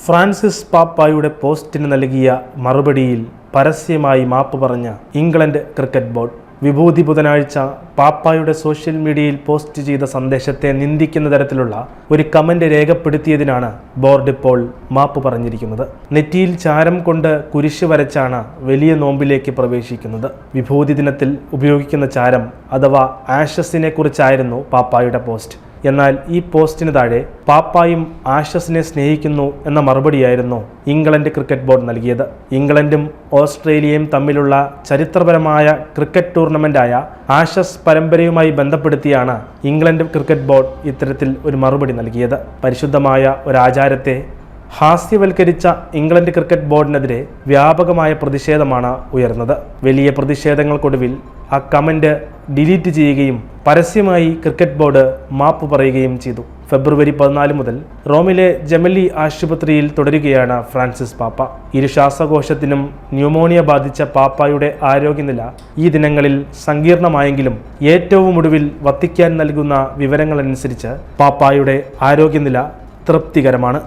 Francis പാപ്പായുടെ പോസ്റ്റിന് നൽകിയ മറുപടിയിൽ പരസ്യമായി മാപ്പ് പറഞ്ഞ ഇംഗ്ലണ്ട് ക്രിക്കറ്റ് ബോർഡ്. വിഭൂതി ബുധനാഴ്ച പാപ്പായുടെ സോഷ്യൽ മീഡിയയിൽ പോസ്റ്റ് ചെയ്ത സന്ദേശത്തെ നിന്ദിക്കുന്ന തരത്തിലുള്ള ഒരു കമന്റ് രേഖപ്പെടുത്തിയതിനാണ് ബോർഡ് ഇപ്പോൾ മാപ്പ് പറഞ്ഞിരിക്കുന്നത്. നെറ്റിയിൽ ചാരം കൊണ്ട് കുരിശ് വരച്ചാണ് വലിയ നോമ്പിലേക്ക് പ്രവേശിക്കുന്നത്. വിഭൂതി ദിനത്തിൽ ഉപയോഗിക്കുന്ന ചാരം അഥവാ ആഷസിനെ കുറിച്ചായിരുന്നു പാപ്പായുടെ പോസ്റ്റ്. എന്നാൽ ഈ പോസ്റ്റിന് താഴെ പാപ്പായും ആഷസിനെ സ്നേഹിക്കുന്നു എന്ന മറുപടിയായിരുന്നു ഇംഗ്ലണ്ട് ക്രിക്കറ്റ് ബോർഡ് നൽകിയത്. ഇംഗ്ലണ്ടും ഓസ്ട്രേലിയയും തമ്മിലുള്ള ചരിത്രപരമായ ക്രിക്കറ്റ് ടൂർണമെന്റായ ആഷസ് പരമ്പരയുമായി ബന്ധപ്പെടുത്തിയാണ് ഇംഗ്ലണ്ട് ക്രിക്കറ്റ് ബോർഡ് ഇത്തരത്തിൽ ഒരു മറുപടി നൽകിയത്. പരിശുദ്ധമായ ഒരാചാരത്തെ ഹാസ്യവൽക്കരിച്ച ഇംഗ്ലണ്ട് ക്രിക്കറ്റ് ബോർഡിനെതിരെ വ്യാപകമായ പ്രതിഷേധമാണ് ഉയർന്നത്. വലിയ പ്രതിഷേധങ്ങൾക്കൊടുവിൽ ആ കമന്റ് ഡിലീറ്റ് ചെയ്യുകയും പരസ്യമായി ക്രിക്കറ്റ് ബോർഡ് മാപ്പ് പറയുകയും ചെയ്തു. ഫെബ്രുവരി 14 മുതൽ റോമിലെ ജെമല്ലി ആശുപത്രിയിൽ തുടരുകയാണ് ഫ്രാൻസിസ് പാപ്പ. ഇരു ശ്വാസകോശത്തിനും ന്യൂമോണിയ ബാധിച്ച പാപ്പായുടെ ആരോഗ്യനില ഈ ദിനങ്ങളിൽ സങ്കീർണമായെങ്കിലും ഏറ്റവും ഒടുവിൽ വത്തിക്കാൻ നൽകുന്ന വിവരങ്ങളനുസരിച്ച് പാപ്പായുടെ ആരോഗ്യനില തൃപ്തികരമാണ്.